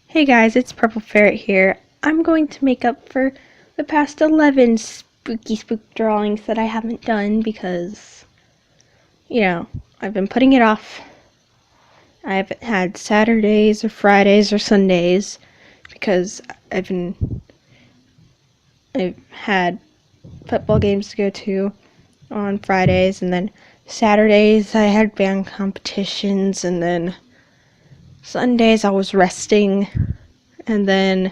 Hey guys, it's Purple Ferret here. I'm going to make up for the past 11 spook drawings that I haven't done because, I've been putting it off. I haven't had Saturdays or Fridays or Sundays because I've had football games to go to on Fridays, and then Saturdays I had band competitions, and then Sundays I was resting, and then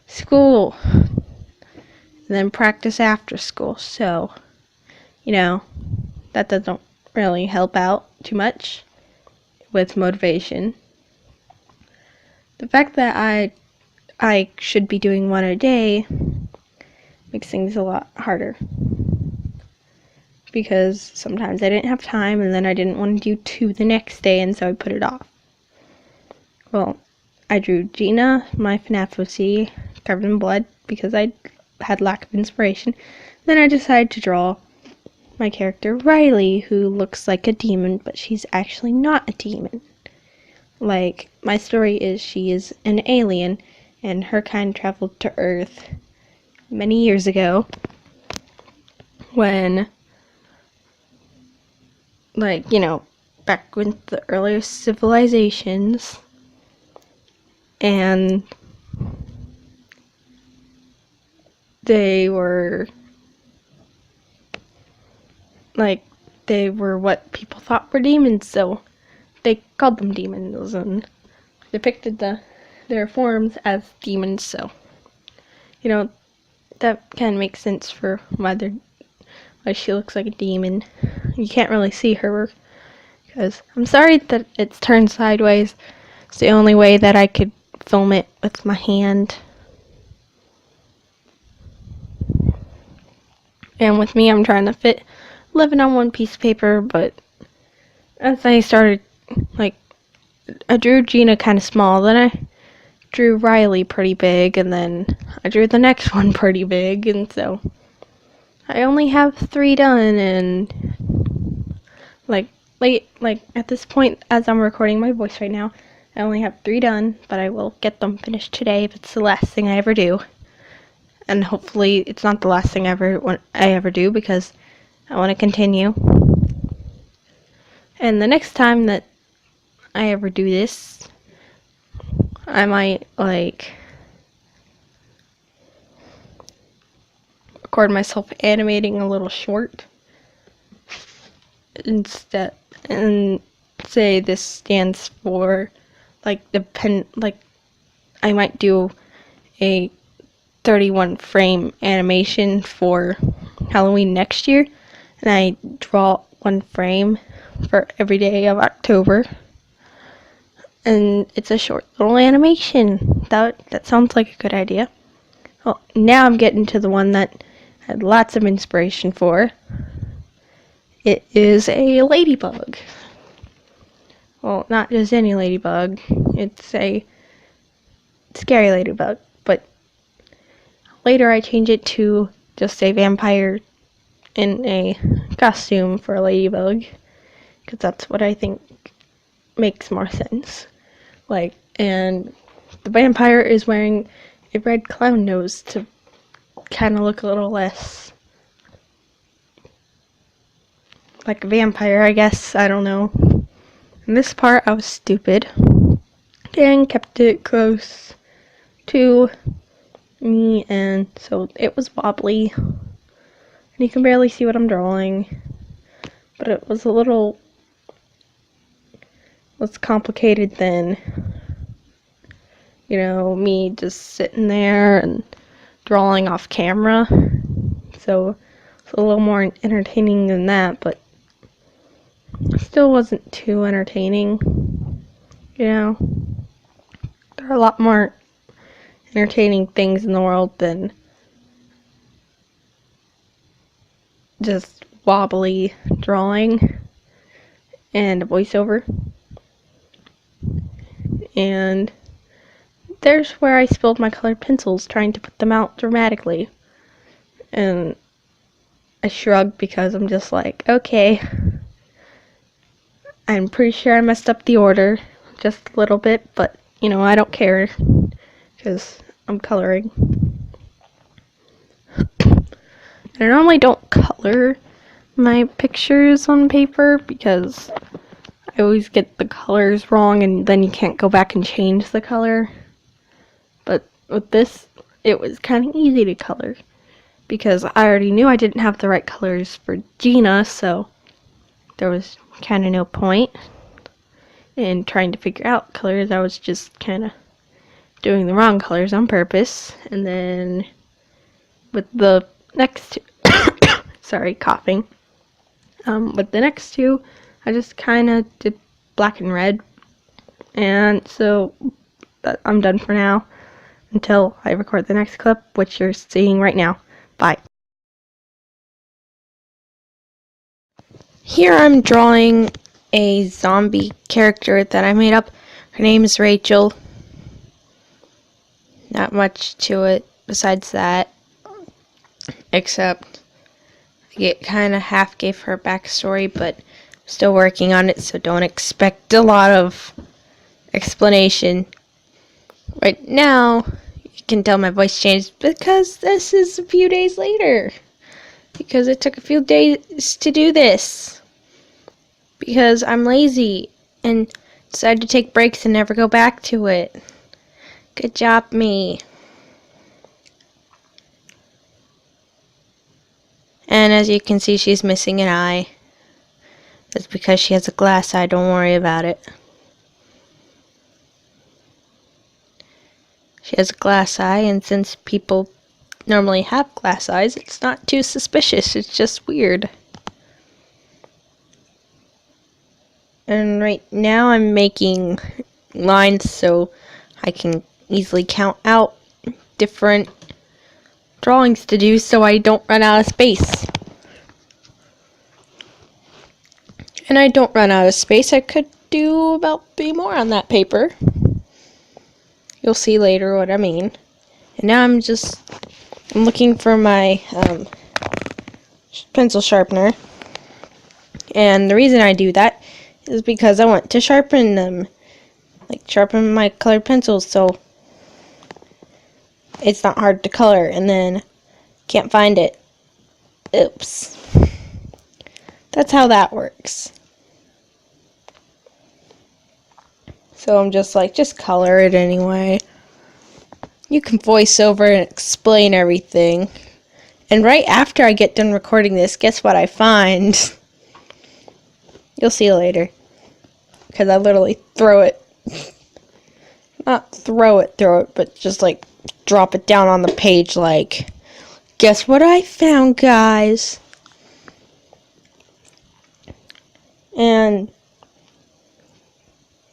school, and then practice after school. So, that doesn't really help out too much with motivation. The fact that I should be doing one a day makes things a lot harder, because sometimes I didn't have time, and then I didn't want to do two the next day, and so I put it off. Well, I drew Gina, my FNAF OC, covered in blood because I had lack of inspiration. Then I decided to draw my character Riley, who looks like a demon, but she's actually not a demon. Like, my story is she is an alien, and her kind traveled to Earth many years ago when, back with the earliest civilizations, and they were what people thought were demons, so they called them demons and depicted their forms as demons. So, that kind of makes sense for why she looks like a demon. You can't really see her because I'm sorry that it's turned sideways. It's the only way that I could film it with my hand. And with me, I'm trying to fit 11 on one piece of paper, but as I started, I drew Gina kind of small, then I drew Riley pretty big, and then I drew the next one pretty big, and so I only have 3 done, and at this point, as I'm recording my voice right now, I only have 3 done, but I will get them finished today if it's the last thing I ever do. And hopefully it's not the last thing I ever do, because I want to continue. And the next time that I ever do this, I might record myself animating a little short instead, and say this stands for I might do a 31 frame animation for Halloween next year, and I draw 1 frame for every day of October, and it's a short little animation. That sounds like a good idea. Well, now I'm getting to the one that I had lots of inspiration for. It is a ladybug. Well, not just any ladybug. It's a scary ladybug, but later I changed it to just a vampire in a costume for a ladybug, because that's what I think makes more sense. And the vampire is wearing a red clown nose to kind of look a little less like a vampire, I guess. I don't know. In this part, I was stupid and kept it close to me, and so it was wobbly, and you can barely see what I'm drawing, but it was a little less complicated than me just sitting there and drawing off camera. So it's a little more entertaining than that, but still wasn't too entertaining. There are a lot more entertaining things in the world than just wobbly drawing and a voiceover. And there's where I spilled my colored pencils trying to put them out dramatically, and I shrugged because I'm just like, okay, I'm pretty sure I messed up the order just a little bit, but I don't care because I'm coloring. I normally don't color my pictures on paper because I always get the colors wrong and then you can't go back and change the color. But with this, it was kind of easy to color because I already knew I didn't have the right colors for Gina, so there was kind of no point in trying to figure out colors. I was just kind of doing the wrong colors on purpose. And then with the next two, sorry, coughing. With the next two, I just kind of did black and red. And so I'm done for now until I record the next clip, which you're seeing right now. Bye. Here I'm drawing a zombie character that I made up. Her name is Rachel. Not much to it besides that, except I kind of half gave her a backstory, but I'm still working on it, so don't expect a lot of explanation. Right now, you can tell my voice changed because this is a few days later. Because it took a few days to do this. Because I'm lazy and decided to take breaks and never go back to it. Good job, me. And as you can see, she's missing an eye. That's because she has a glass eye. Don't worry about it. She has a glass eye, and since people normally have glass eyes, it's not too suspicious. It's just weird. And right now I'm making lines so I can easily count out different drawings to do so I don't run out of space. And I don't run out of space. I could do about 3 more on that paper. You'll see later what I mean. And now I'm looking for my pencil sharpener. And the reason I do that is because I want to sharpen them. Like sharpen my colored pencils so it's not hard to color, and then can't find it. Oops. That's how that works. So I'm just color it anyway. You can voice over and explain everything. And right after I get done recording this, guess what I find? You'll see later. Because I literally throw it. Not throw it, but just like drop it down on the page like, guess what I found, guys? And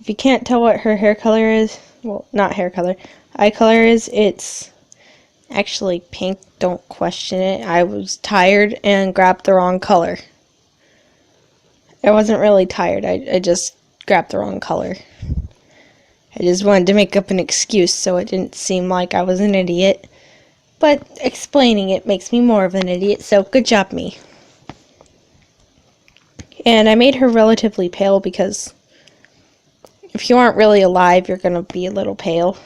if you can't tell what her hair color is, well, not hair color, eye color is, it's actually pink. Don't question it. I was tired and grabbed the wrong color. I wasn't really tired. I just grabbed the wrong color. I just wanted to make up an excuse so it didn't seem like I was an idiot. But explaining it makes me more of an idiot, so good job, me. And I made her relatively pale because if you aren't really alive, you're going to be a little pale.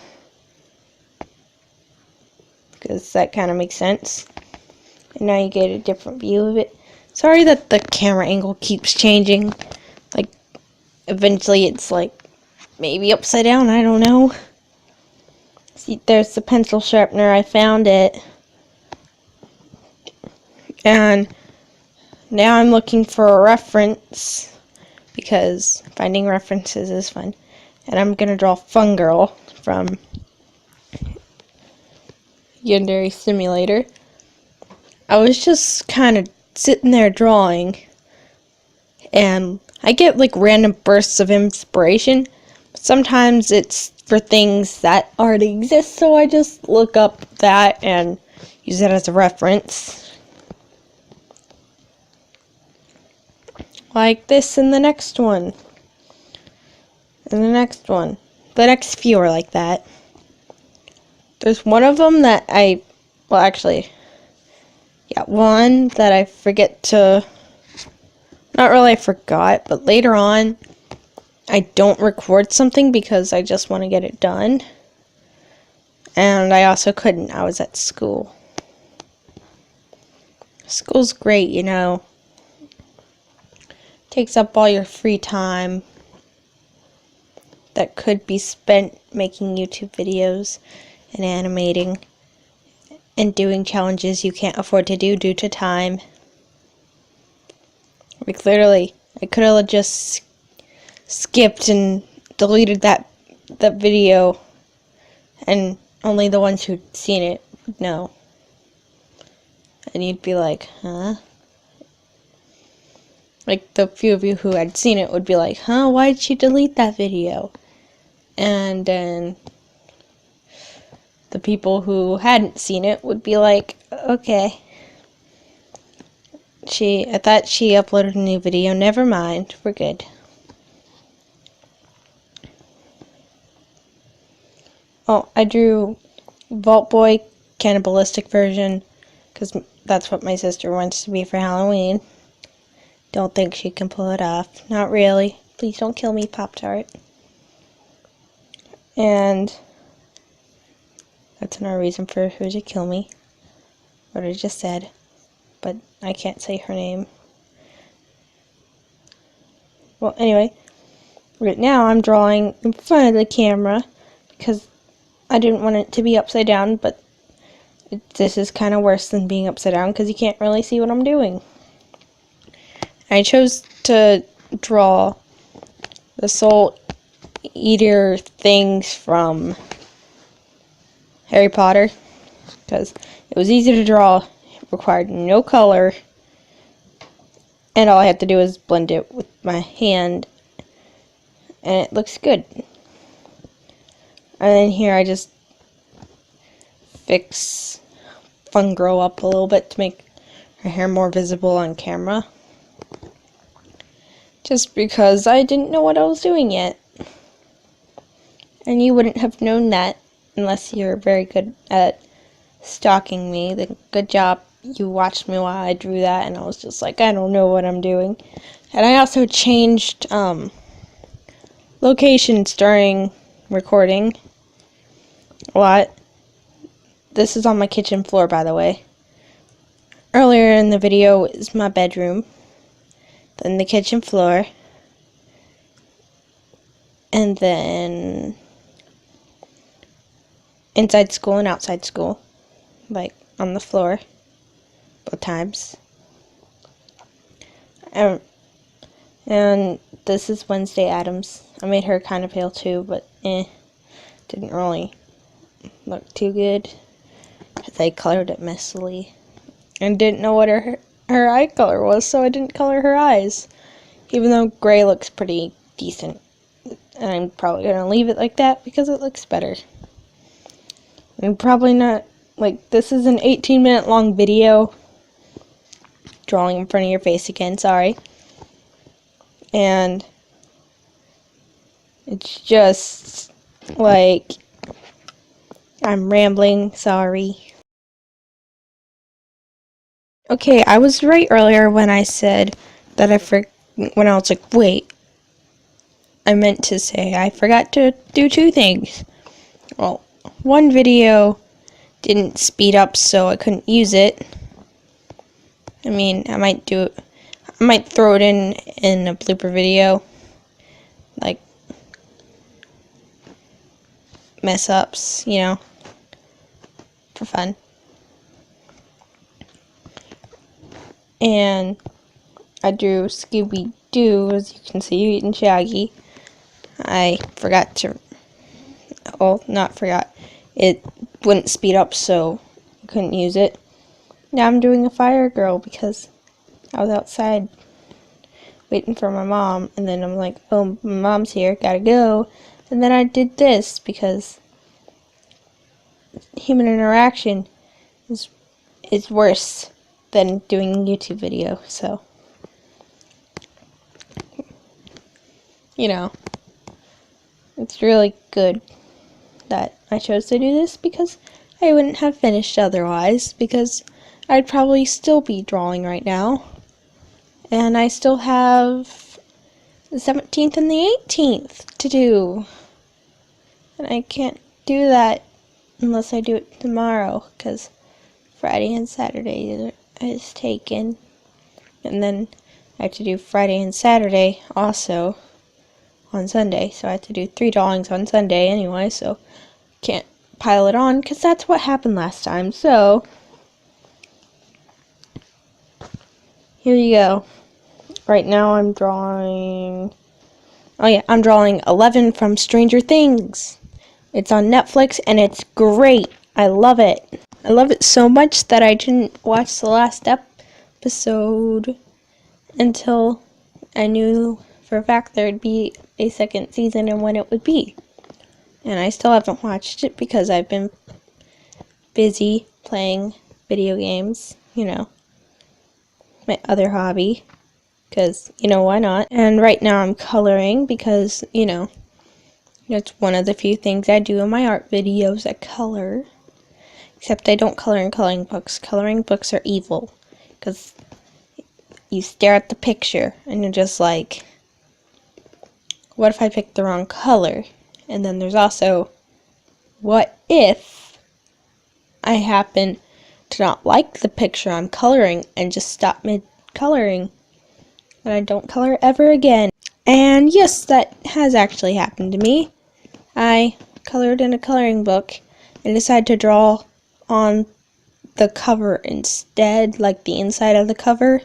Because that kind of makes sense. And now you get a different view of it. Sorry that the camera angle keeps changing. Like, eventually it's like maybe upside down, I don't know. See, there's the pencil sharpener. I found it. And now I'm looking for a reference because finding references is fun. And I'm going to draw Fun Girl from Yandere Simulator. I was just kind of sitting there drawing, and I get like random bursts of inspiration. Sometimes it's for things that already exist, so I just look up that and use it as a reference. Like this and the next one. And the next one. The next few are like that. There's one of them that one that I forget to, not really I forgot, but later on I don't record something because I just want to get it done. And I also couldn't. I was at school. School's great, you know. Takes up all your free time that could be spent making YouTube videos and animating and doing challenges you can't afford to do due to time. Like literally, I could have just skipped and deleted that video, and only the ones who'd seen it would know. And you'd be like, huh? Like, the few of you who had seen it would be like, huh, why'd she delete that video? And then the people who hadn't seen it would be like, okay. I thought she uploaded a new video. Never mind. We're good. Oh, I drew Vault Boy cannibalistic version because that's what my sister wants to be for Halloween. Don't think she can pull it off. Not really. Please don't kill me, Pop-Tart. And that's another reason for her to kill me. What I just said. But I can't say her name. Well, anyway. Right now I'm drawing in front of the camera because I didn't want it to be upside down, but this is kind of worse than being upside down because you can't really see what I'm doing. I chose to draw the Soul Eater things from Harry Potter because it was easy to draw, it required no color, and all I had to do was blend it with my hand, and it looks good. And then here I just fix Fun Girl up a little bit to make her hair more visible on camera. Just because I didn't know what I was doing yet. And you wouldn't have known that unless you're very good at stalking me. Then good job. You watched me while I drew that, and I was just like, I don't know what I'm doing. And I also changed locations during recording a lot. This is on my kitchen floor, by the way. Earlier in the video is my bedroom, then the kitchen floor, and then inside school and outside school, like on the floor, both times. And this is Wednesday Addams. I made her kind of pale too, but didn't really look too good because I colored it messily and didn't know what her eye color was, so I didn't color her eyes, even though gray looks pretty decent. And I'm probably going to leave it like that because it looks better. And probably not, like, this is an 18-minute long video. Drawing in front of your face again, sorry. And it's just, like, I'm rambling, sorry. Okay, I was right earlier when I said that when I was like, wait, I meant to say I forgot to do two things. Well, one video didn't speed up, so I couldn't use it. I mean, I might throw it in a blooper video, like mess ups, you know, for fun. And I drew Scooby-Doo, as you can see, eating Shaggy. I forgot to, well, not forgot, it wouldn't speed up, so I couldn't use it. Now I'm doing a fire girl because I was outside waiting for my mom, and then I'm like, oh, my mom's here, gotta go. And then I did this because human interaction is worse than doing a YouTube video, so, you know, it's really good that I chose to do this because I wouldn't have finished otherwise, because I'd probably still be drawing right now, and I still have the 17th and the 18th to do. And I can't do that unless I do it tomorrow, because Friday and Saturday is taken. And then I have to do Friday and Saturday also on Sunday. So I have to do 3 drawings on Sunday anyway, so can't pile it on, because that's what happened last time. So here you go. Right now I'm drawing, I'm drawing 11 from Stranger Things. It's on Netflix and it's great. I love it. I love it so much that I didn't watch the last episode until I knew for a fact there would be a second season and when it would be. And I still haven't watched it because I've been busy playing video games, my other hobby, because, why not? And right now I'm coloring because, it's one of the few things I do in my art videos. I color. Except I don't color in coloring books. Coloring books are evil, because you stare at the picture and you're just like, what if I picked the wrong color? And then there's also, what if I happen to not like the picture I'm coloring and just stop mid-coloring and I don't color ever again? And yes, that has actually happened to me. I colored in a coloring book and decided to draw on the cover instead, like the inside of the cover,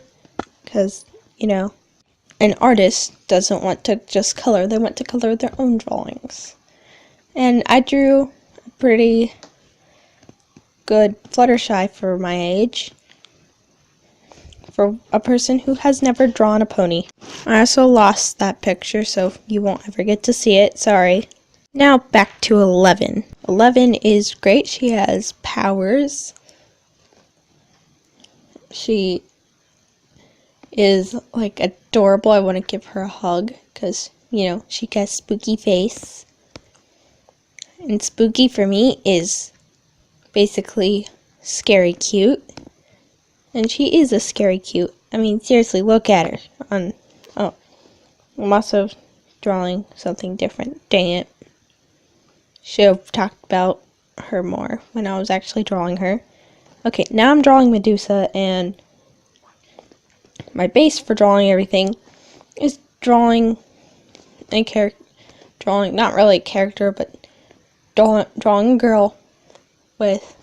because, an artist doesn't want to just color, they want to color their own drawings. And I drew a pretty good Fluttershy for my age, for a person who has never drawn a pony. I also lost that picture, so you won't ever get to see it, sorry. Now back to 11. 11 is great. She has powers. She is like adorable. I want to give her a hug because, she has spooky face. And spooky for me is basically scary cute. And she is a scary cute. I mean, seriously, look at her. I'm also drawing something different. Dang it. Should have talked about her more when I was actually drawing her. Okay, now I'm drawing Medusa, and my base for drawing everything is drawing a character, not really a character, but drawing a girl with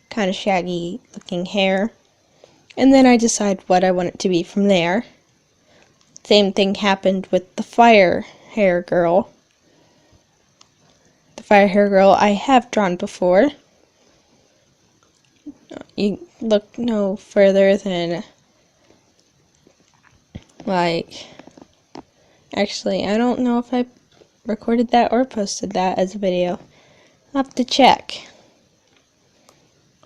kind of shaggy looking hair. And then I decide what I want it to be from there. Same thing happened with the fire hair girl. The fire hair girl I have drawn before. You look no further than, actually, I don't know if I recorded that or posted that as a video. I'll have to check.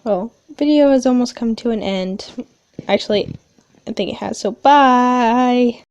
Well, video has almost come to an end. Actually, I think it has, so bye!